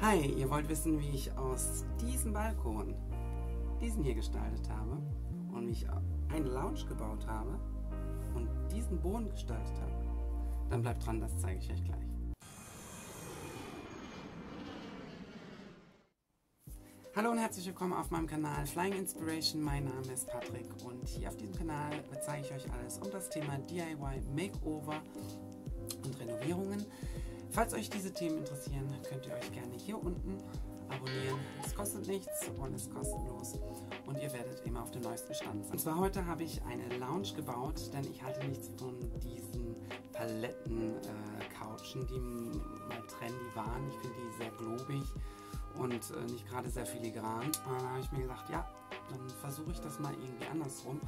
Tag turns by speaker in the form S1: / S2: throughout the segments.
S1: Hi, ihr wollt wissen, wie ich aus diesem Balkon diesen hier gestaltet habe und wie ich eine Lounge gebaut habe und diesen Boden gestaltet habe? Dann bleibt dran, das zeige ich euch gleich. Hallo und herzlich willkommen auf meinem Kanal Flying Inspiration. Mein Name ist Patrick und hier auf diesem Kanal zeige ich euch alles um das Thema DIY, Makeover und Renovierungen. Falls euch diese Themen interessieren, könnt ihr euch gerne hier unten abonnieren. Es kostet nichts und ist kostenlos und ihr werdet immer auf dem neuesten Stand sein. Und zwar heute habe ich eine Lounge gebaut, denn ich halte nichts von diesen Paletten-Couchen, die mal trendy waren. Ich finde die sehr globig und nicht gerade sehr filigran. Da habe ich mir gedacht, ja, dann versuche ich das mal irgendwie andersrum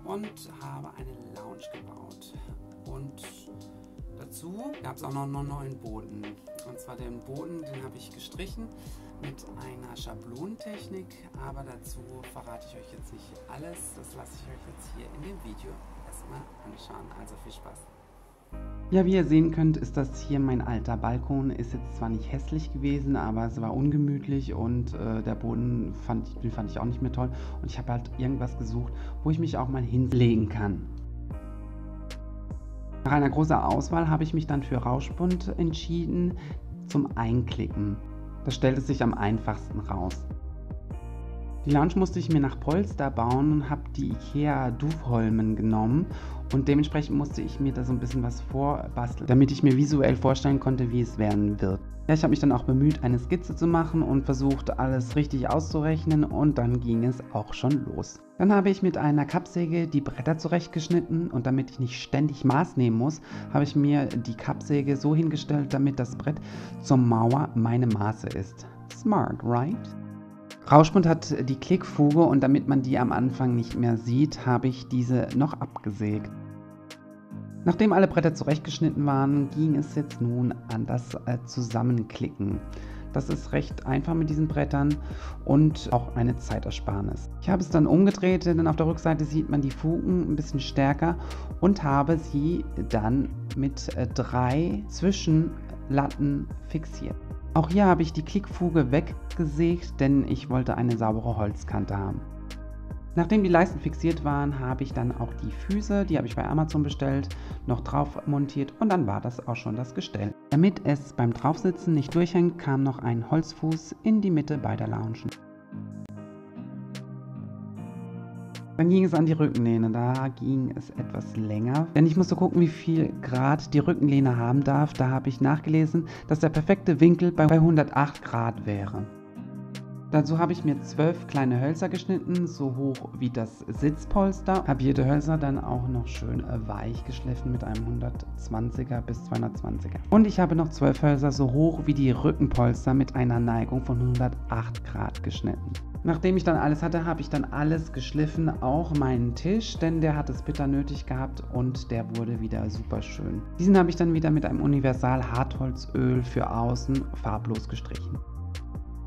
S1: und habe eine Lounge gebaut. Und dazu gab es auch noch einen neuen Boden. Und zwar den Boden, den habe ich gestrichen mit einer Schablonentechnik, aber dazu verrate ich euch jetzt nicht alles. Das lasse ich euch jetzt hier in dem Video erstmal anschauen. Also viel Spaß! Ja, wie ihr sehen könnt, ist das hier mein alter Balkon. Ist jetzt zwar nicht hässlich gewesen, aber es war ungemütlich und der Boden fand ich auch nicht mehr toll. Und ich habe halt irgendwas gesucht, wo ich mich auch mal hinlegen kann. Nach einer großen Auswahl habe ich mich dann für Rauschbunt entschieden zum Einklicken. Das stellte sich am einfachsten raus. Die Lounge musste ich mir nach Polster bauen und habe die IKEA Dufholmen genommen und dementsprechend musste ich mir da so ein bisschen was vorbasteln, damit ich mir visuell vorstellen konnte, wie es werden wird. Ja, ich habe mich dann auch bemüht, eine Skizze zu machen und versucht, alles richtig auszurechnen und dann ging es auch schon los. Dann habe ich mit einer Kappsäge die Bretter zurechtgeschnitten und damit ich nicht ständig Maß nehmen muss, habe ich mir die Kappsäge so hingestellt, damit das Brett zur Mauer meine Maße ist. Smart, right? Rauschbunt hat die Klickfuge und damit man die am Anfang nicht mehr sieht, habe ich diese noch abgesägt. Nachdem alle Bretter zurechtgeschnitten waren, ging es jetzt nun an das Zusammenklicken. Das ist recht einfach mit diesen Brettern und auch eine Zeitersparnis. Ich habe es dann umgedreht, denn auf der Rückseite sieht man die Fugen ein bisschen stärker und habe sie dann mit 3 Zwischenlatten fixiert. Auch hier habe ich die Klickfuge weggesägt, denn ich wollte eine saubere Holzkante haben. Nachdem die Leisten fixiert waren, habe ich dann auch die Füße, die habe ich bei Amazon bestellt, noch drauf montiert und dann war das auch schon das Gestell. Damit es beim Draufsitzen nicht durchhängt, kam noch ein Holzfuß in die Mitte beider Loungen. Dann ging es an die Rückenlehne, da ging es etwas länger, denn ich musste gucken, wie viel Grad die Rückenlehne haben darf. Da habe ich nachgelesen, dass der perfekte Winkel bei 108 Grad wäre. Dazu habe ich mir 12 kleine Hölzer geschnitten, so hoch wie das Sitzpolster. Habe jede Hölzer dann auch noch schön weich geschliffen mit einem 120er bis 220er. Und ich habe noch 12 Hölzer so hoch wie die Rückenpolster mit einer Neigung von 108 Grad geschnitten. Nachdem ich dann alles hatte, habe ich dann alles geschliffen, auch meinen Tisch, denn der hat es bitter nötig gehabt und der wurde wieder super schön. Diesen habe ich dann wieder mit einem Universal Hartholzöl für außen farblos gestrichen.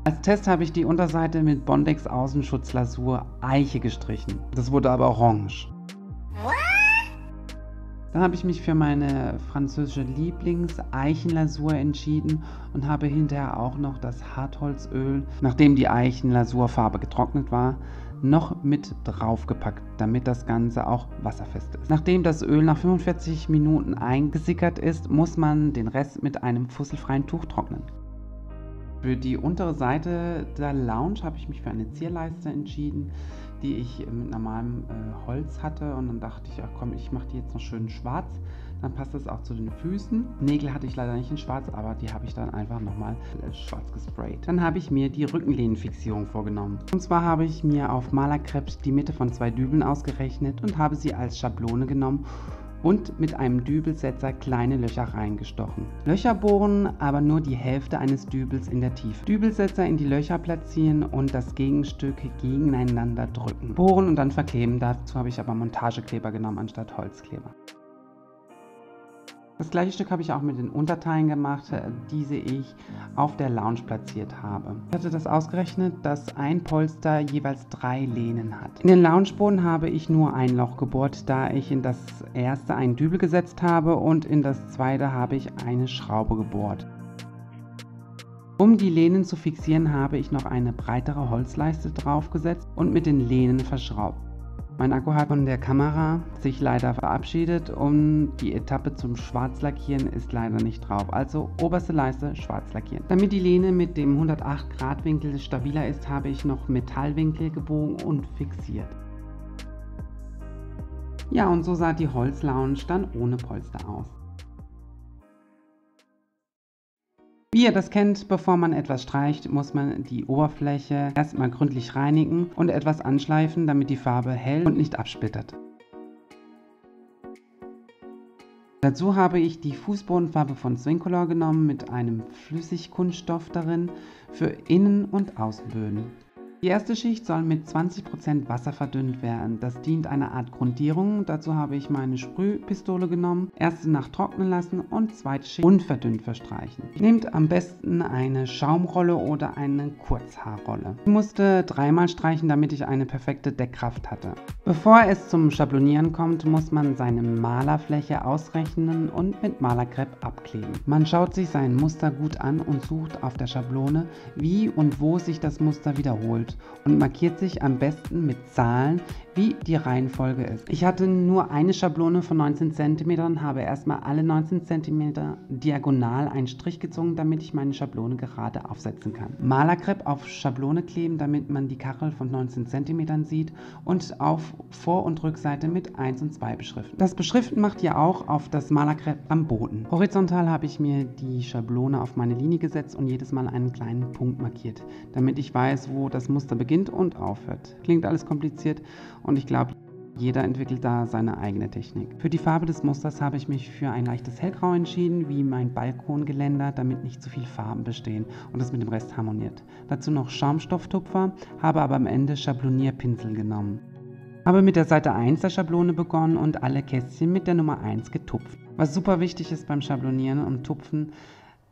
S1: Als Test habe ich die Unterseite mit Bondex Außenschutzlasur Eiche gestrichen. Das wurde aber orange. Dann habe ich mich für meine französische Lieblings-Eichenlasur entschieden und habe hinterher auch noch das Hartholzöl, nachdem die Eichenlasurfarbe getrocknet war, noch mit draufgepackt, damit das Ganze auch wasserfest ist. Nachdem das Öl nach 45 Minuten eingesickert ist, muss man den Rest mit einem fusselfreien Tuch trocknen. Für die untere Seite der Lounge habe ich mich für eine Zierleiste entschieden, die ich mit normalem Holz hatte und dann dachte ich, ach komm, ich mache die jetzt noch schön schwarz, dann passt das auch zu den Füßen. Nägel hatte ich leider nicht in schwarz, aber die habe ich dann einfach nochmal schwarz gesprayt. Dann habe ich mir die Rückenlehnenfixierung vorgenommen. Und zwar habe ich mir auf Malerkrepp die Mitte von 2 Dübeln ausgerechnet und habe sie als Schablone genommen und mit einem Dübelsetzer kleine Löcher reingestochen. Löcher bohren, aber nur die Hälfte eines Dübels in der Tiefe. Dübelsetzer in die Löcher platzieren und das Gegenstück gegeneinander drücken. Bohren und dann verkleben, dazu habe ich aber Montagekleber genommen anstatt Holzkleber. Das gleiche Stück habe ich auch mit den Unterteilen gemacht, diese ich auf der Lounge platziert habe. Ich hatte das ausgerechnet, dass ein Polster jeweils 3 Lehnen hat. In den Loungeboden habe ich nur ein Loch gebohrt, da ich in das erste einen Dübel gesetzt habe und in das zweite habe ich eine Schraube gebohrt. Um die Lehnen zu fixieren, habe ich noch eine breitere Holzleiste draufgesetzt und mit den Lehnen verschraubt. Mein Akku hat von der Kamera sich leider verabschiedet und die Etappe zum Schwarzlackieren ist leider nicht drauf. Also oberste Leiste schwarz lackieren. Damit die Lehne mit dem 108 Grad Winkel stabiler ist, habe ich noch Metallwinkel gebogen und fixiert. Ja, und so sah die Holzlounge dann ohne Polster aus. Wie ihr das kennt, bevor man etwas streicht, muss man die Oberfläche erstmal gründlich reinigen und etwas anschleifen, damit die Farbe hell und nicht absplittert. Dazu habe ich die Fußbodenfarbe von Swingcolor genommen mit einem Flüssigkunststoff darin für Innen- und Außenböden. Die erste Schicht soll mit 20% Wasser verdünnt werden. Das dient einer Art Grundierung. Dazu habe ich meine Sprühpistole genommen, erste Nacht trocknen lassen und zweite Schicht unverdünnt verstreichen. Nehmt am besten eine Schaumrolle oder eine Kurzhaarrolle. Ich musste dreimal streichen, damit ich eine perfekte Deckkraft hatte. Bevor es zum Schablonieren kommt, muss man seine Malerfläche ausrechnen und mit Malerkrepp abkleben. Man schaut sich sein Muster gut an und sucht auf der Schablone, wie und wo sich das Muster wiederholt und markiert sich am besten mit Zahlen, wie die Reihenfolge ist. Ich hatte nur eine Schablone von 19 cm, habe erstmal alle 19 cm diagonal einen Strich gezogen, damit ich meine Schablone gerade aufsetzen kann. Malerkrepp auf Schablone kleben, damit man die Kachel von 19 cm sieht und auf Vor- und Rückseite mit 1 und 2 beschriften. Das Beschriften macht ihr auch auf das Malerkrepp am Boden. Horizontal habe ich mir die Schablone auf meine Linie gesetzt und jedes Mal einen kleinen Punkt markiert, damit ich weiß, wo das Muster beginnt und aufhört. Klingt alles kompliziert und ich glaube, jeder entwickelt da seine eigene Technik. Für die Farbe des Musters habe ich mich für ein leichtes Hellgrau entschieden, wie mein Balkongeländer, damit nicht zu viel Farben bestehen und es mit dem Rest harmoniert. Dazu noch Schaumstofftupfer, habe aber am Ende Schablonierpinsel genommen. Habe mit der Seite 1 der Schablone begonnen und alle Kästchen mit der Nummer 1 getupft. Was super wichtig ist beim Schablonieren und Tupfen,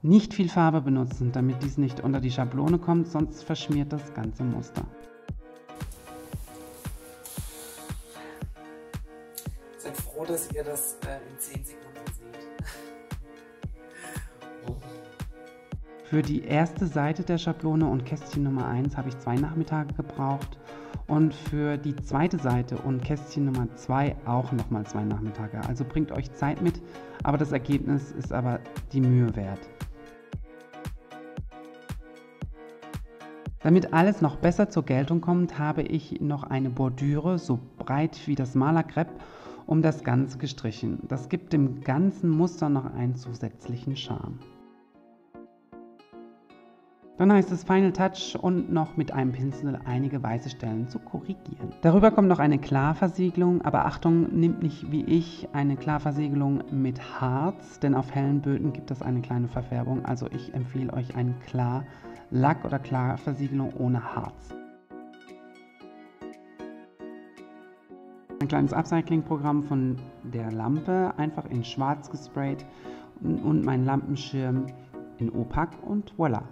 S1: nicht viel Farbe benutzen, damit dies nicht unter die Schablone kommt, sonst verschmiert das ganze Muster.
S2: Seid froh, dass ihr das in 10 Sekunden seht. Oh.
S1: Für die erste Seite der Schablone und Kästchen Nummer 1 habe ich 2 Nachmittage gebraucht und für die zweite Seite und Kästchen Nummer 2 auch nochmal 2 Nachmittage. Also bringt euch Zeit mit, aber das Ergebnis ist aber die Mühe wert. Damit alles noch besser zur Geltung kommt, habe ich noch eine Bordüre so breit wie das Malerkrepp um das Ganze gestrichen. Das gibt dem ganzen Muster noch einen zusätzlichen Charme. Dann heißt es Final Touch und noch mit einem Pinsel einige weiße Stellen zu korrigieren. Darüber kommt noch eine Klarversiegelung, aber Achtung, nehmt nicht wie ich eine Klarversiegelung mit Harz, denn auf hellen Böden gibt es eine kleine Verfärbung, also ich empfehle euch einen Klarlack oder Klarversiegelung ohne Harz. Ein kleines Upcycling-Programm von der Lampe, einfach in schwarz gesprayt und mein Lampenschirm in Opak und voilà.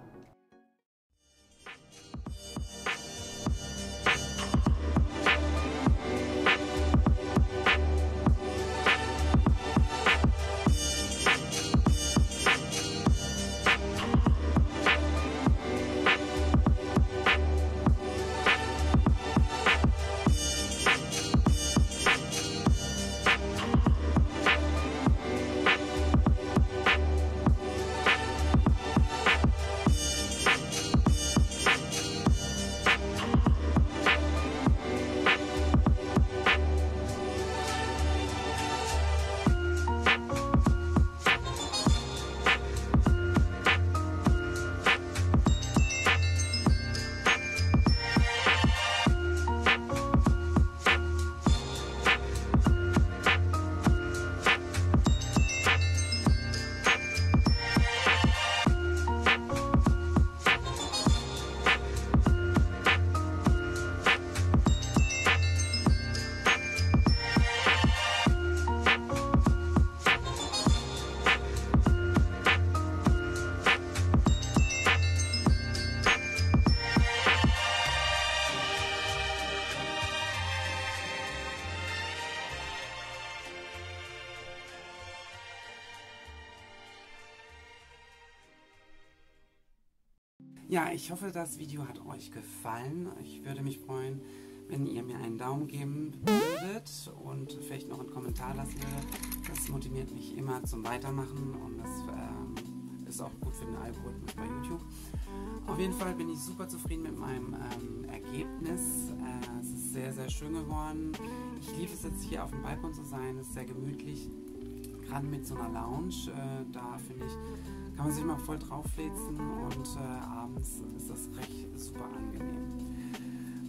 S1: Ja, ich hoffe, das Video hat euch gefallen. Ich würde mich freuen, wenn ihr mir einen Daumen geben würdet und vielleicht noch einen Kommentar lassen würdet. Das motiviert mich immer zum Weitermachen und das ist auch gut für den Algorithmus bei YouTube. Auf jeden Fall bin ich super zufrieden mit meinem Ergebnis. Es ist sehr, sehr schön geworden. Ich liebe es jetzt hier auf dem Balkon zu sein. Es ist sehr gemütlich, gerade mit so einer Lounge. Da finde ich, kann man sich mal voll draufflitzen und abends ist das recht super angenehm.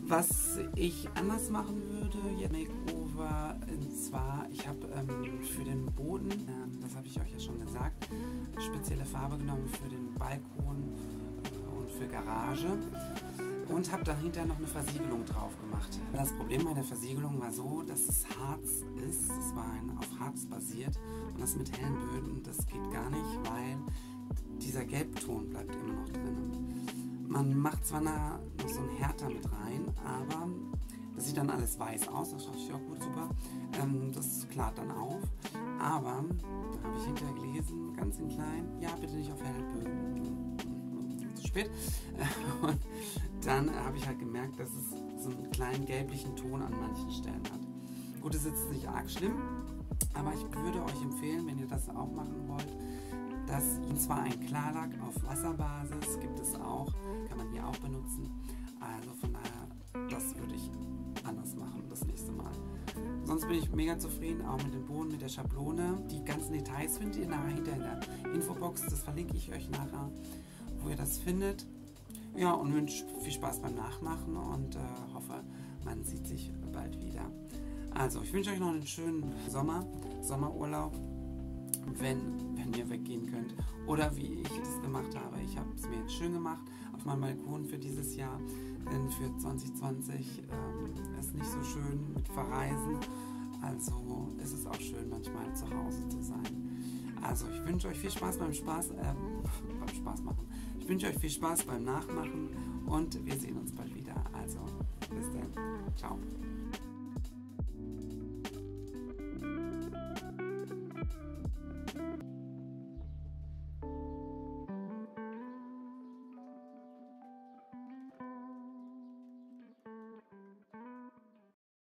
S1: Was ich anders machen würde, jetzt Makeover, und zwar, ich habe für den Boden, das habe ich euch ja schon gesagt, spezielle Farbe genommen für den Balkon und für Garage und habe dahinter noch eine Versiegelung drauf gemacht. Das Problem bei der Versiegelung war so, dass es Harz ist, es war auf Harz basiert und das mit hellen Böden, das geht gar nicht, weil dieser Gelbton bleibt immer noch drin. Man macht zwar noch so einen Härter mit rein, aber das sieht dann alles weiß aus. Das dachte ich, ja gut, super. Das klart dann auf. Aber da habe ich hinterher gelesen, ganz in klein, ja bitte nicht auf helle Böden. Zu spät. Und dann habe ich halt gemerkt, dass es so einen kleinen gelblichen Ton an manchen Stellen hat. Gut, das ist jetzt nicht arg schlimm, aber ich würde euch empfehlen, wenn ihr das auch machen wollt, und zwar ein Klarlack auf Wasserbasis gibt es auch, kann man hier auch benutzen. Also von daher, das würde ich anders machen das nächste Mal. Sonst bin ich mega zufrieden, auch mit dem Boden, mit der Schablone. Die ganzen Details findet ihr nachher hinter in der Infobox, das verlinke ich euch nachher, wo ihr das findet. Ja, und wünsche viel Spaß beim Nachmachen und hoffe, man sieht sich bald wieder. Also, ich wünsche euch noch einen schönen Sommerurlaub. Wenn ihr weggehen könnt oder wie ich das gemacht habe. Ich habe es mir jetzt schön gemacht auf meinem Balkon für dieses Jahr, denn für 2020 ist nicht so schön mit Verreisen, also ist es auch schön manchmal zu Hause zu sein. Also ich wünsche euch viel Spaß beim Spaß machen. Ich wünsche euch viel Spaß beim Nachmachen und wir sehen uns bald wieder. Also bis dann. Ciao.